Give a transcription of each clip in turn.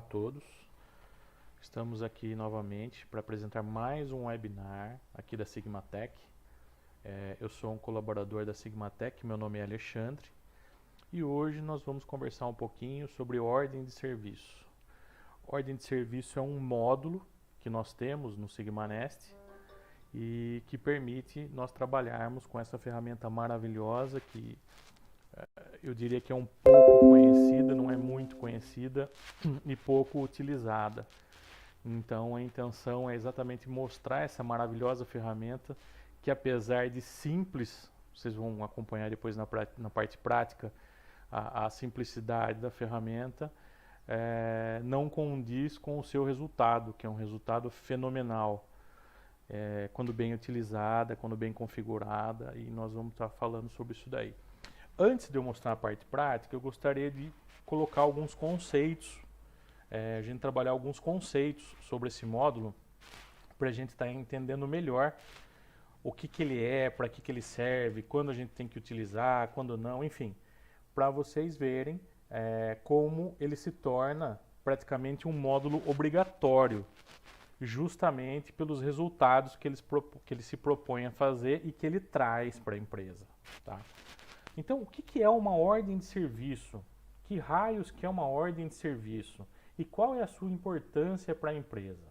a todos. Estamos aqui novamente para apresentar mais um webinar aqui da Sigmatech. Eu sou um colaborador da Sigmatech, meu nome é Alexandre e hoje nós vamos conversar um pouquinho sobre ordem de serviço. Ordem de serviço é um módulo que nós temos no SigmaNest e que permite nós trabalharmos com essa ferramenta maravilhosa que eu diria que é um pouco conhecida, não é muito conhecida e pouco utilizada. Então a intenção é exatamente mostrar essa maravilhosa ferramenta que, apesar de simples, vocês vão acompanhar depois na parte prática a simplicidade da ferramenta, não condiz com o seu resultado, que é um resultado fenomenal, quando bem utilizada, quando bem configurada, e nós vamos estar falando sobre isso daí. Antes de eu mostrar a parte prática, eu gostaria de colocar alguns conceitos, a gente trabalhar alguns conceitos sobre esse módulo, para a gente estar entendendo melhor o que ele é, para que ele serve, quando a gente tem que utilizar, quando não, enfim, para vocês verem como ele se torna praticamente um módulo obrigatório, justamente pelos resultados que ele se propõe a fazer e que ele traz para a empresa, tá? Então, o que é uma ordem de serviço? Que raios que é uma ordem de serviço? E qual é a sua importância para a empresa?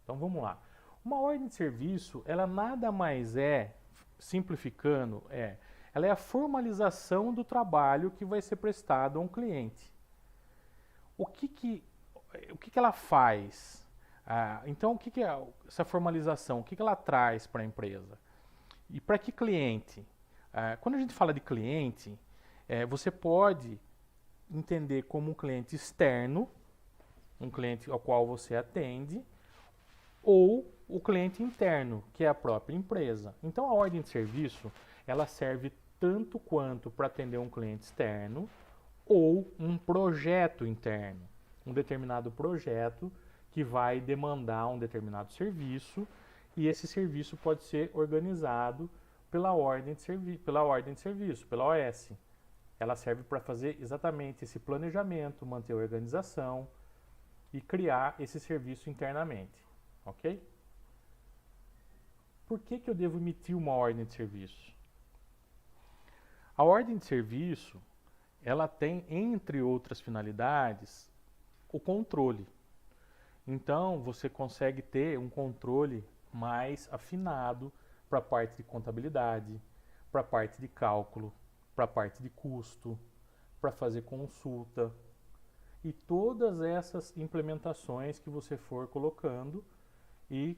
Então, vamos lá. Uma ordem de serviço, ela nada mais é, simplificando, ela é a formalização do trabalho que vai ser prestado a um cliente. O que ela faz? Então, o que é essa formalização? O que ela traz para a empresa? E para que cliente? Quando a gente fala de cliente, você pode entender como um cliente externo, um cliente ao qual você atende, ou o cliente interno, que é a própria empresa. Então a ordem de serviço, ela serve tanto quanto para atender um cliente externo ou um projeto interno, um determinado projeto que vai demandar um determinado serviço, e esse serviço pode ser organizado pela ordem de serviço, pela OS. Ela serve para fazer exatamente esse planejamento, manter a organização e criar esse serviço internamente, ok? Por que eu devo emitir uma ordem de serviço? A ordem de serviço, ela tem, entre outras finalidades, o controle. Então, você consegue ter um controle mais afinado para a parte de contabilidade, para a parte de cálculo, para a parte de custo, para fazer consulta e todas essas implementações que você for colocando e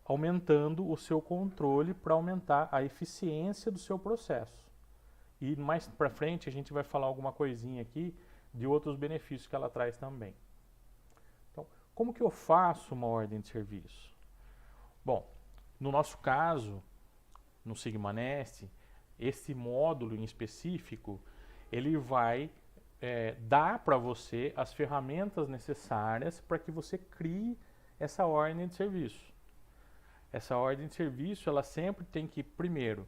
aumentando o seu controle para aumentar a eficiência do seu processo. E mais para frente a gente vai falar alguma coisinha aqui de outros benefícios que ela traz também. Então, como que eu faço uma ordem de serviço? Bom, no nosso caso, no SigmaNest, esse módulo em específico, ele vai dar para você as ferramentas necessárias para que você crie essa ordem de serviço. Essa ordem de serviço, ela sempre tem que, primeiro,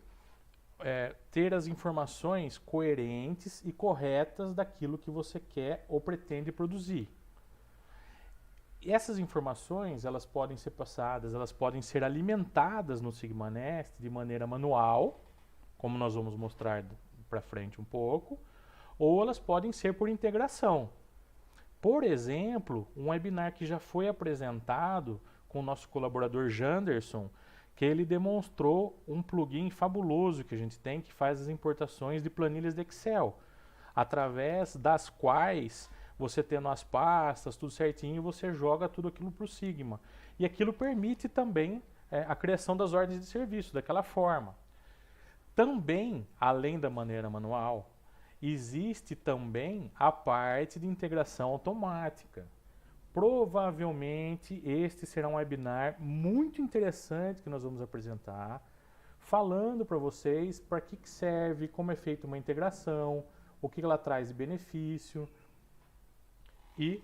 ter as informações coerentes e corretas daquilo que você quer ou pretende produzir. E essas informações, elas podem ser passadas, elas podem ser alimentadas no SigmaNest de maneira manual, como nós vamos mostrar para frente um pouco, ou elas podem ser por integração. Por exemplo, um webinar que já foi apresentado com o nosso colaborador Janderson, que ele demonstrou um plugin fabuloso que a gente tem, que faz as importações de planilhas de Excel, através das quais você tendo as pastas, tudo certinho, você joga tudo aquilo para o Sigma. E aquilo permite também a criação das ordens de serviço, daquela forma. Também, além da maneira manual, existe também a parte de integração automática. Provavelmente este será um webinar muito interessante que nós vamos apresentar, falando para vocês para que serve, como é feita uma integração, o que ela traz de benefício e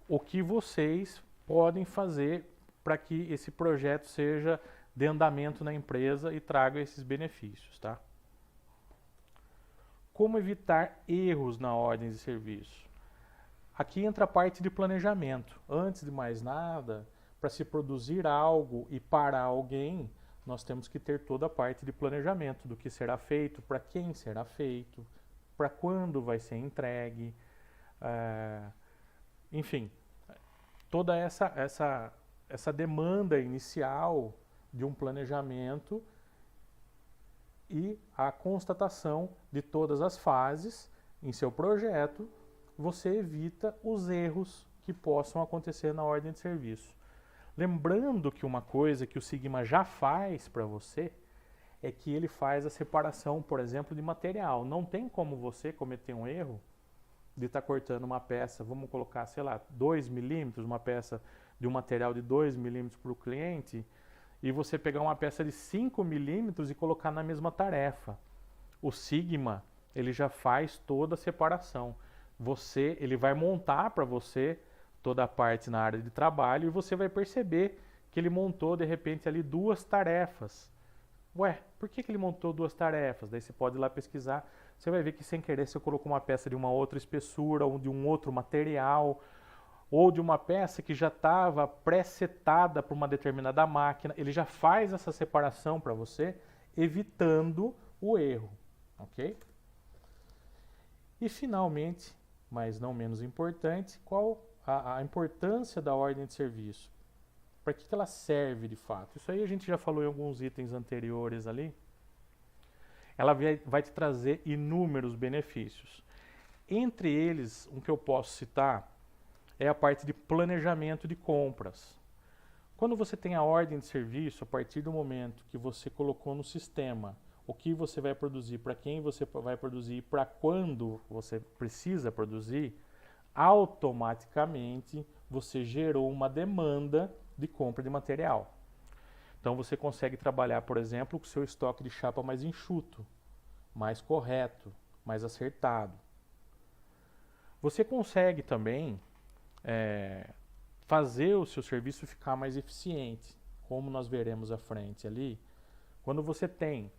o que vocês podem fazer para que esse projeto seja de andamento na empresa e traga esses benefícios, tá? Como evitar erros na ordem de serviço? Aqui entra a parte de planejamento. Antes de mais nada, para se produzir algo e para alguém, nós temos que ter toda a parte de planejamento do que será feito, para quem será feito, para quando vai ser entregue, enfim, toda essa demanda inicial de um planejamento e a constatação de todas as fases em seu projeto, você evita os erros que possam acontecer na ordem de serviço. Lembrando que uma coisa que o Sigma já faz para você é que ele faz a separação, por exemplo, de material. Não tem como você cometer um erro de estar cortando uma peça, vamos colocar, sei lá, 2 milímetros, uma peça de um material de 2 milímetros para o cliente, e você pegar uma peça de 5 milímetros e colocar na mesma tarefa. O Sigma, ele já faz toda a separação. Ele vai montar para você toda a parte na área de trabalho e você vai perceber que ele montou de repente ali 2 tarefas. Ué, por que ele montou 2 tarefas? Daí você pode ir lá pesquisar, você vai ver que sem querer você colocou uma peça de uma outra espessura ou de um outro material ou de uma peça que já estava pré-setada para uma determinada máquina. Ele já faz essa separação para você, evitando o erro, ok? E finalmente, mas não menos importante, qual a importância da ordem de serviço? Para que ela serve de fato? Isso aí a gente já falou em alguns itens anteriores ali. Ela vai te trazer inúmeros benefícios. Entre eles, um que eu posso citar é a parte de planejamento de compras. Quando você tem a ordem de serviço, a partir do momento que você colocou no sistema o que você vai produzir, para quem você vai produzir e para quando você precisa produzir, automaticamente você gerou uma demanda de compra de material. Então você consegue trabalhar, por exemplo, com o seu estoque de chapa mais enxuto, mais correto, mais acertado. Você consegue também fazer o seu serviço ficar mais eficiente, como nós veremos à frente ali. Quando você tem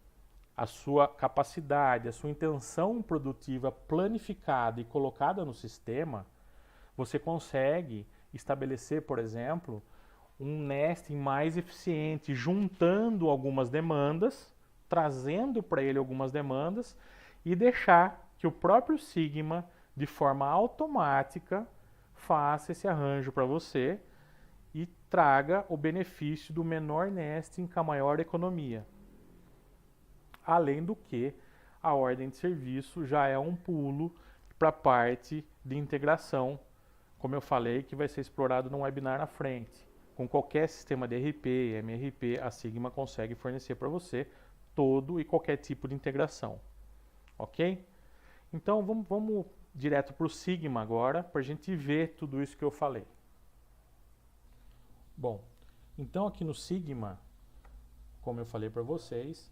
a sua capacidade, a sua intenção produtiva planificada e colocada no sistema, você consegue estabelecer, por exemplo, um nesting mais eficiente, juntando algumas demandas, trazendo para ele algumas demandas e deixar que o próprio Sigma, de forma automática, faça esse arranjo para você e traga o benefício do menor nesting com a maior economia. Além do que, a ordem de serviço já é um pulo para a parte de integração, como eu falei, que vai ser explorado num webinar na frente. Com qualquer sistema de RP, MRP, a Sigma consegue fornecer para você todo e qualquer tipo de integração. Ok? Então vamos direto para o Sigma agora, para a gente ver tudo isso que eu falei. Bom, então aqui no Sigma, como eu falei para vocês,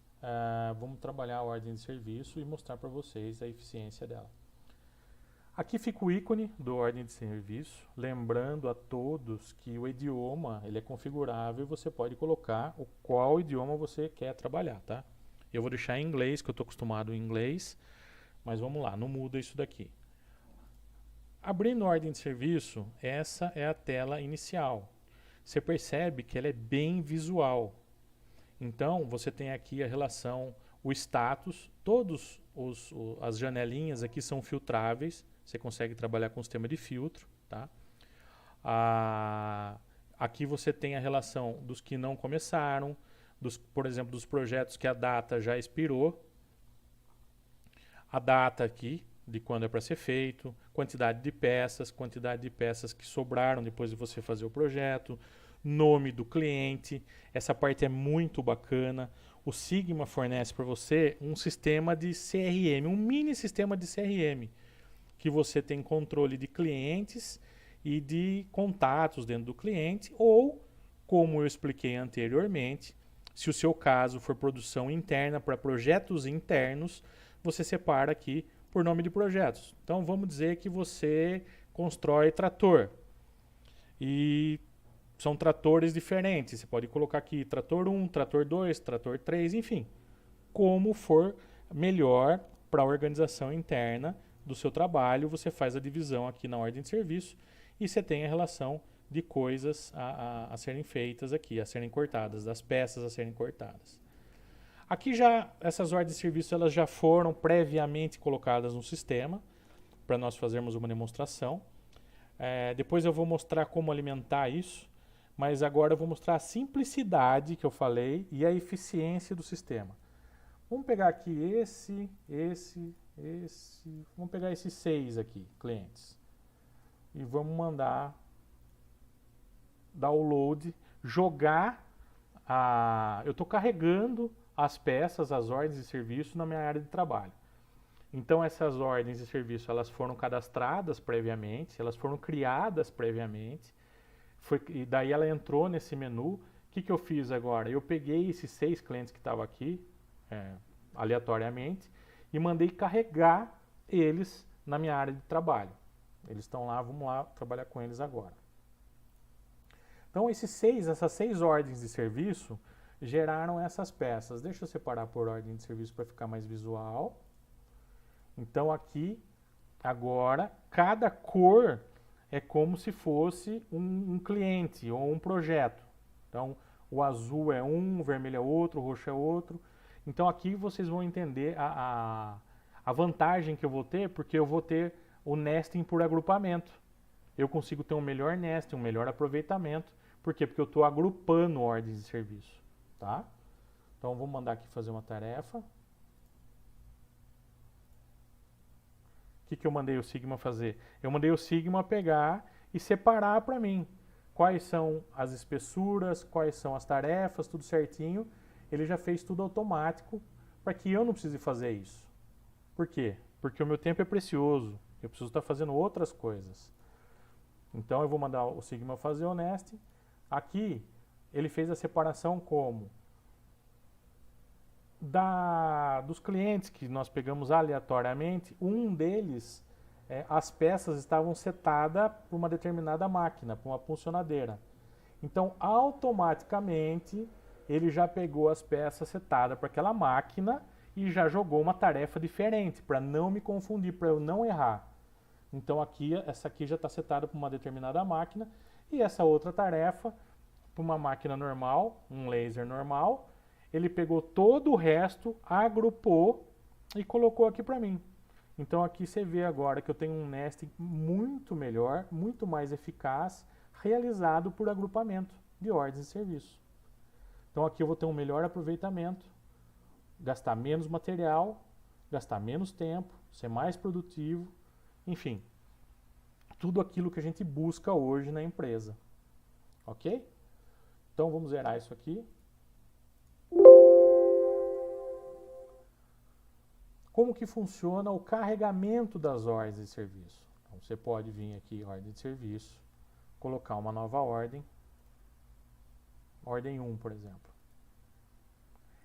vamos trabalhar a ordem de serviço e mostrar para vocês a eficiência dela. Aqui fica o ícone do ordem de serviço, lembrando a todos que o idioma ele é configurável e você pode colocar qual idioma você quer trabalhar, tá? Eu vou deixar em inglês, que eu estou acostumado em inglês, mas vamos lá, não muda isso daqui. Abrindo a ordem de serviço, essa é a tela inicial. Você percebe que ela é bem visual. Então, você tem aqui a relação, o status, todas as janelinhas aqui são filtráveis, você consegue trabalhar com o sistema de filtro, tá? Aqui você tem a relação dos que não começaram, por exemplo, dos projetos que a data já expirou, a data aqui de quando é para ser feito, quantidade de peças que sobraram depois de você fazer o projeto, nome do cliente. Essa parte é muito bacana. O Sigma fornece para você um sistema de CRM, um mini sistema de CRM, que você tem controle de clientes e de contatos dentro do cliente, ou, como eu expliquei anteriormente, se o seu caso for produção interna para projetos internos, você separa aqui por nome de projetos. Então vamos dizer que você constrói trator e são tratores diferentes. Você pode colocar aqui trator 1, trator 2, trator 3, enfim. Como for melhor para a organização interna, do seu trabalho, você faz a divisão aqui na ordem de serviço e você tem a relação de coisas a serem feitas aqui, a serem cortadas, das peças a serem cortadas. Aqui já, essas ordens de serviço elas já foram previamente colocadas no sistema, para nós fazermos uma demonstração. Depois eu vou mostrar como alimentar isso, mas agora eu vou mostrar a simplicidade que eu falei e a eficiência do sistema. Vamos pegar aqui vamos pegar esses 6 aqui, clientes. E vamos mandar download, jogar eu estou carregando as peças, as ordens de serviço na minha área de trabalho. Então essas ordens de serviço elas foram cadastradas previamente, elas foram criadas previamente, e daí ela entrou nesse menu. O que eu fiz agora? Eu peguei esses 6 clientes que estavam aqui, aleatoriamente, e mandei carregar eles na minha área de trabalho. Eles estão lá, vamos lá trabalhar com eles agora. Então essas 6 ordens de serviço geraram essas peças. Deixa eu separar por ordem de serviço para ficar mais visual. Então aqui, agora, cada cor é como se fosse um cliente ou um projeto. Então o azul é um, o vermelho é outro, o roxo é outro. Então aqui vocês vão entender a vantagem que eu vou ter, porque eu vou ter o nesting por agrupamento. Eu consigo ter um melhor nesting, um melhor aproveitamento. Por quê? Porque eu estou agrupando ordens de serviço. Tá? Então vou mandar aqui fazer uma tarefa. O que eu mandei o Sigma fazer? Eu mandei o Sigma pegar e separar para mim quais são as espessuras, quais são as tarefas, tudo certinho. Ele já fez tudo automático para que eu não precise fazer isso. Por quê? Porque o meu tempo é precioso. Eu preciso estar fazendo outras coisas. Então eu vou mandar o Sigma fazer o nesting. Aqui ele fez a separação como dos clientes que nós pegamos aleatoriamente. Um deles, as peças estavam setadas para uma determinada máquina, para uma funcionadeira. Então automaticamente ele já pegou as peças setadas para aquela máquina e já jogou uma tarefa diferente, para não me confundir, para eu não errar. Então aqui, essa aqui já está setada para uma determinada máquina, e essa outra tarefa para uma máquina normal, um laser normal. Ele pegou todo o resto, agrupou e colocou aqui para mim. Então aqui você vê agora que eu tenho um nesting muito melhor, muito mais eficaz, realizado por agrupamento de ordens de serviço. Então aqui eu vou ter um melhor aproveitamento, gastar menos material, gastar menos tempo, ser mais produtivo, enfim, tudo aquilo que a gente busca hoje na empresa. Ok? Então vamos zerar isso aqui. Como que funciona o carregamento das ordens de serviço? Então, você pode vir aqui, ordem de serviço, colocar uma nova ordem, ordem 1, por exemplo.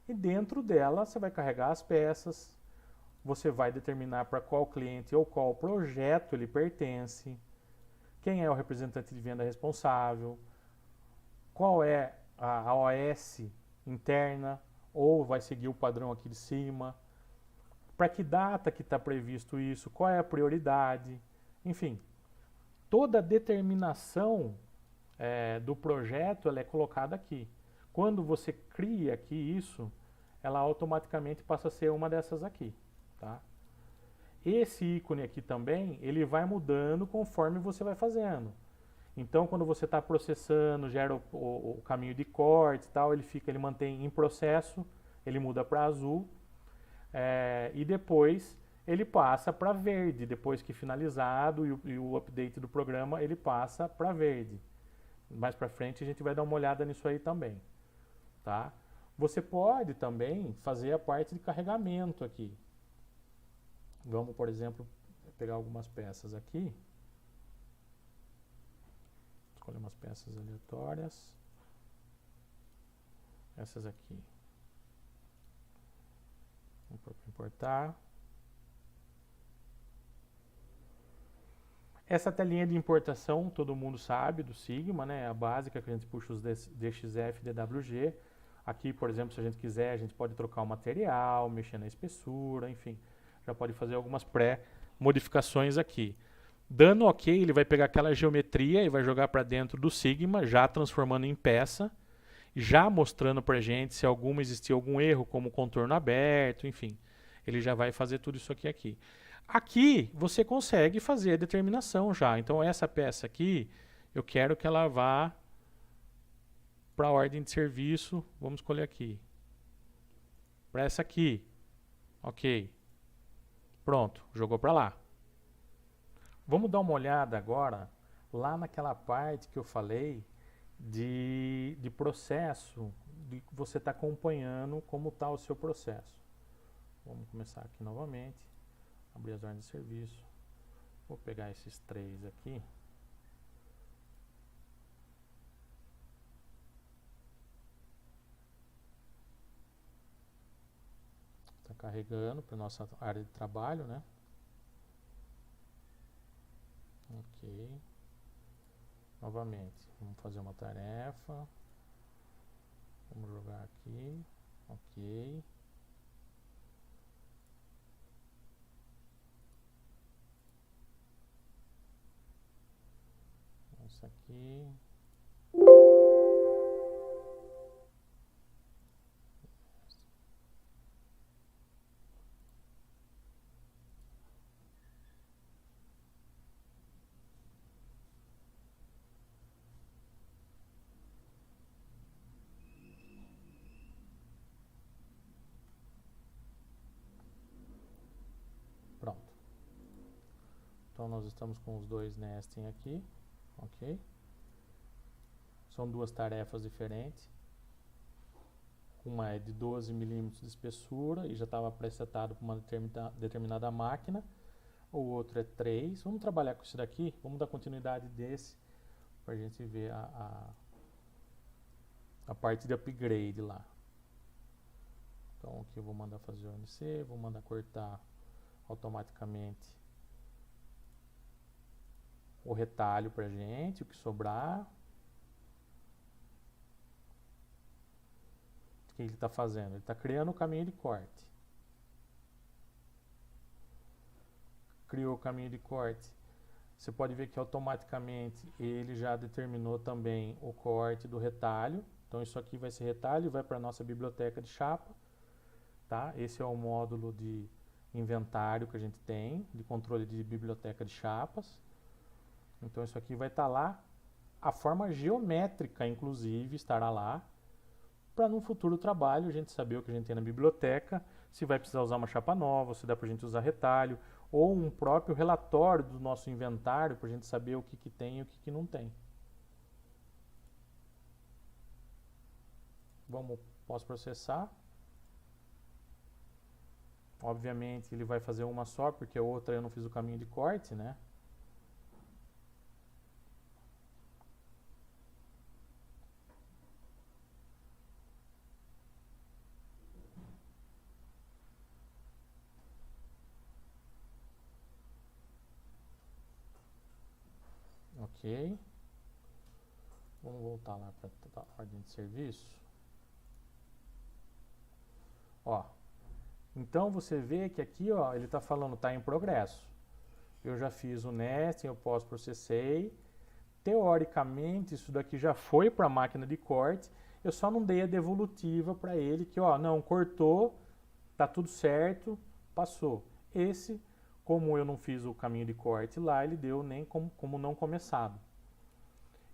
E dentro dela você vai carregar as peças, você vai determinar para qual cliente ou qual projeto ele pertence, quem é o representante de venda responsável, qual é a OS interna, ou vai seguir o padrão aqui de cima, para que data que está previsto isso, qual é a prioridade, enfim. Toda a determinação do projeto ela é colocada aqui. Quando você cria aqui isso, ela automaticamente passa a ser uma dessas aqui. Tá? Esse ícone aqui também, ele vai mudando conforme você vai fazendo. Então, quando você está processando, gera o caminho de corte e tal, ele mantém em processo, ele muda para azul. E depois ele passa para verde, depois que finalizado e o update do programa, ele passa para verde. Mais para frente a gente vai dar uma olhada nisso aí também. Tá? Você pode também fazer a parte de carregamento aqui. Vamos, por exemplo, pegar algumas peças aqui. Escolher umas peças aleatórias. Essas aqui. Vamos importar. Essa telinha de importação, todo mundo sabe, do Sigma, né? A básica que a gente puxa os DXF, DWG. Aqui, por exemplo, se a gente quiser, a gente pode trocar o material, mexer na espessura, enfim. já pode fazer algumas pré-modificações aqui. Dando OK, ele vai pegar aquela geometria e vai jogar para dentro do Sigma, já transformando em peça, já mostrando para a gente se existia algum erro, como contorno aberto, enfim. Ele já vai fazer tudo isso aqui. Aqui você consegue fazer a determinação já. Então essa peça aqui, eu quero que ela vá para a ordem de serviço. Vamos escolher aqui. Para essa aqui. Ok. Pronto, jogou para lá. Vamos dar uma olhada agora lá naquela parte que eu falei de processo, de que você está acompanhando como está o seu processo. Vamos começar aqui novamente, abrir as ordens de serviço. Vou pegar esses 3 aqui. Está carregando para a nossa área de trabalho, né? Ok. Novamente, vamos fazer uma tarefa. Vamos jogar aqui. Ok. Essa aqui. Pronto. Então nós estamos com os 2 nesting aqui, ok? São 2 tarefas diferentes. Uma é de 12 milímetros de espessura e já estava presetado para uma determinada máquina. O outro é 3. Vamos trabalhar com isso daqui, vamos dar continuidade desse para a gente ver a parte de upgrade lá. Então aqui eu vou mandar fazer o ONC, vou mandar cortar automaticamente o retalho pra gente, o que sobrar. O que ele está fazendo? Ele está criando o caminho de corte. Criou o caminho de corte. Você pode ver que automaticamente ele já determinou também o corte do retalho. Então isso aqui vai ser retalho e vai para a nossa biblioteca de chapa. Tá? Esse é o módulo de inventário que a gente tem, de controle de biblioteca de chapas. Então isso aqui vai estar lá. A forma geométrica, inclusive, estará lá. Para num futuro trabalho a gente saber o que a gente tem na biblioteca, se vai precisar usar uma chapa nova, se dá para a gente usar retalho, ou um próprio relatório do nosso inventário para a gente saber o que tem e o que não tem. Vamos pós-processar. Obviamente ele vai fazer uma só, porque a outra eu não fiz o caminho de corte, né? Ok. Vamos voltar lá para a ordem de serviço. Ó. Então você vê que aqui, ó, ele está falando está em progresso. Eu já fiz o nesting, eu pós-processei. Teoricamente isso daqui já foi para a máquina de corte. Eu só não dei a devolutiva para ele que, ó, não, cortou, tá tudo certo, passou. Esse, como eu não fiz o caminho de corte lá, ele deu nem como não começado.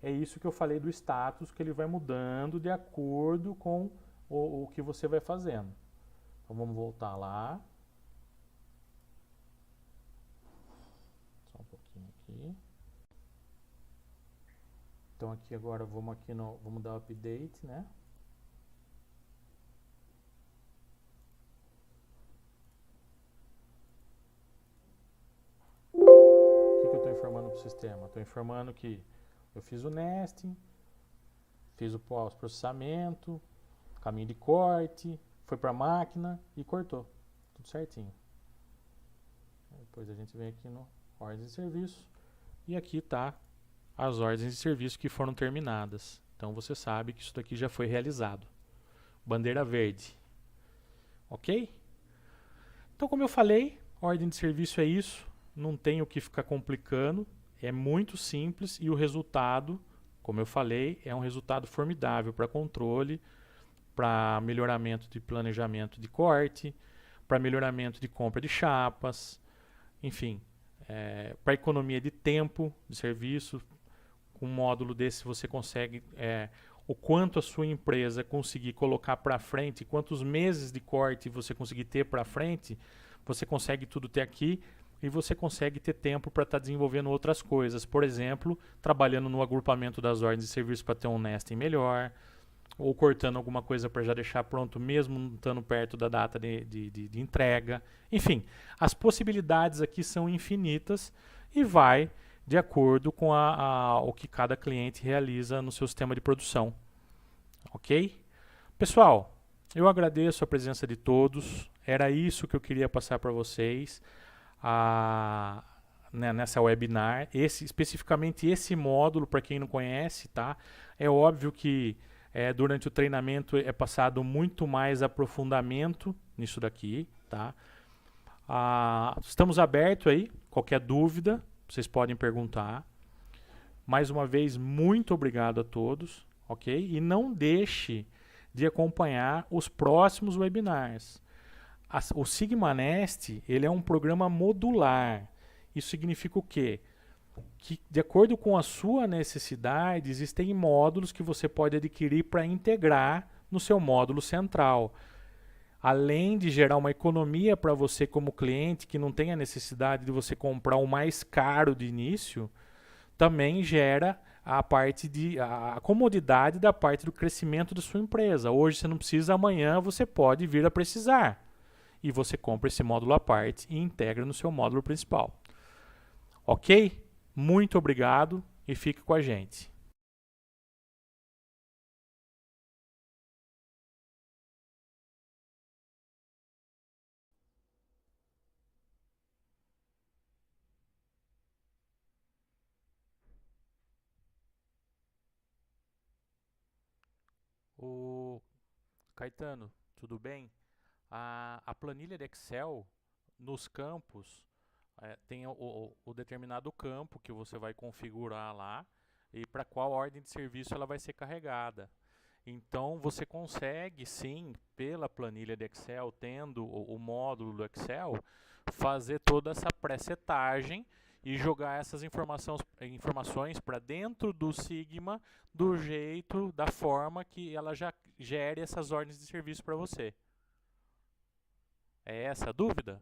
É isso que eu falei do status, que ele vai mudando de acordo com o que você vai fazendo. Então vamos voltar lá. Só um pouquinho aqui. Então aqui agora vamos dar update, né? O que eu estou informando para o sistema? Estou informando que eu fiz o nesting, fiz o pós-processamento, caminho de corte, foi para a máquina e cortou. Tudo certinho. Depois a gente vem aqui no ordens de serviço e aqui está as ordens de serviço que foram terminadas. Então você sabe que isso daqui já foi realizado. Bandeira verde. Ok? Então, como eu falei, Ordem de serviço é isso, não tem o que ficar complicando, é muito simples e o resultado, como eu falei, é um resultado formidável para controle, para melhoramento de planejamento de corte, para melhoramento de compra de chapas, enfim, para economia de tempo de serviço. Com um módulo desse você consegue o quanto a sua empresa conseguir colocar para frente, quantos meses de corte você conseguir ter para frente, você consegue tudo ter aqui e você consegue ter tempo para estar desenvolvendo outras coisas. Por exemplo, trabalhando no agrupamento das ordens de serviço para ter um nesting melhor, ou cortando alguma coisa para já deixar pronto mesmo estando perto da data de entrega. Enfim, as possibilidades aqui são infinitas e vai de acordo com o que cada cliente realiza no seu sistema de produção. Ok? Pessoal, eu agradeço a presença de todos. Era isso que eu queria passar para vocês nessa webinar. Especificamente esse módulo, para quem não conhece, tá? É óbvio que durante o treinamento é passado muito mais aprofundamento nisso daqui, tá? Estamos abertos aí, qualquer dúvida, vocês podem perguntar. Mais uma vez, muito obrigado a todos, ok? E não deixe de acompanhar os próximos webinars. O Sigma Nest, ele é um programa modular. Isso significa o quê? Que, de acordo com a sua necessidade, existem módulos que você pode adquirir para integrar no seu módulo central. Além de gerar uma economia para você como cliente, que não tem a necessidade de você comprar o mais caro de início, também gera a comodidade da parte do crescimento da sua empresa. Hoje você não precisa, amanhã você pode vir a precisar. E você compra esse módulo à parte e integra no seu módulo principal. Ok? Muito obrigado e fique com a gente. O Caetano, tudo bem? A planilha de Excel, nos campos, tem o determinado campo que você vai configurar lá e para qual ordem de serviço ela vai ser carregada. Então você consegue sim, pela planilha de Excel, tendo o módulo do Excel, fazer toda essa pré-setagem e jogar essas informações para dentro do Sigma do jeito, da forma que ela já gere essas ordens de serviço para você. É essa a dúvida?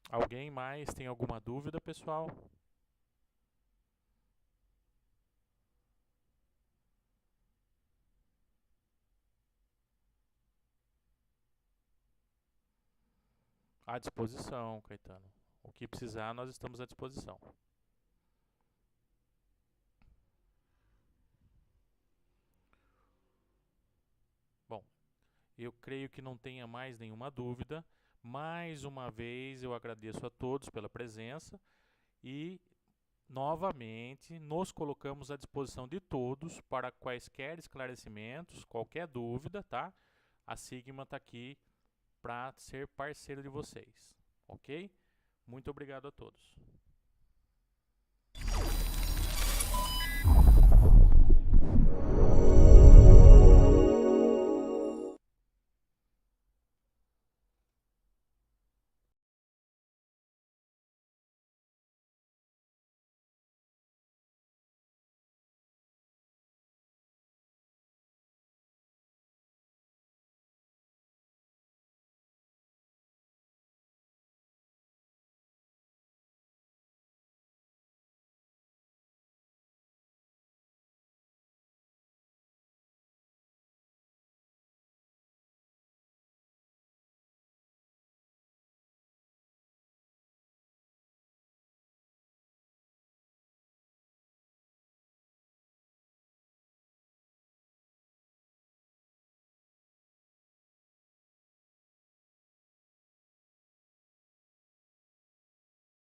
Alguém mais tem alguma dúvida, pessoal? À disposição, Caetano. O que precisar, nós estamos à disposição. Bom, eu creio que não tenha mais nenhuma dúvida. Mais uma vez, eu agradeço a todos pela presença e, novamente, nos colocamos à disposição de todos para quaisquer esclarecimentos, qualquer dúvida, tá? A Sigma está aqui para ser parceiro de vocês, ok? Muito obrigado a todos.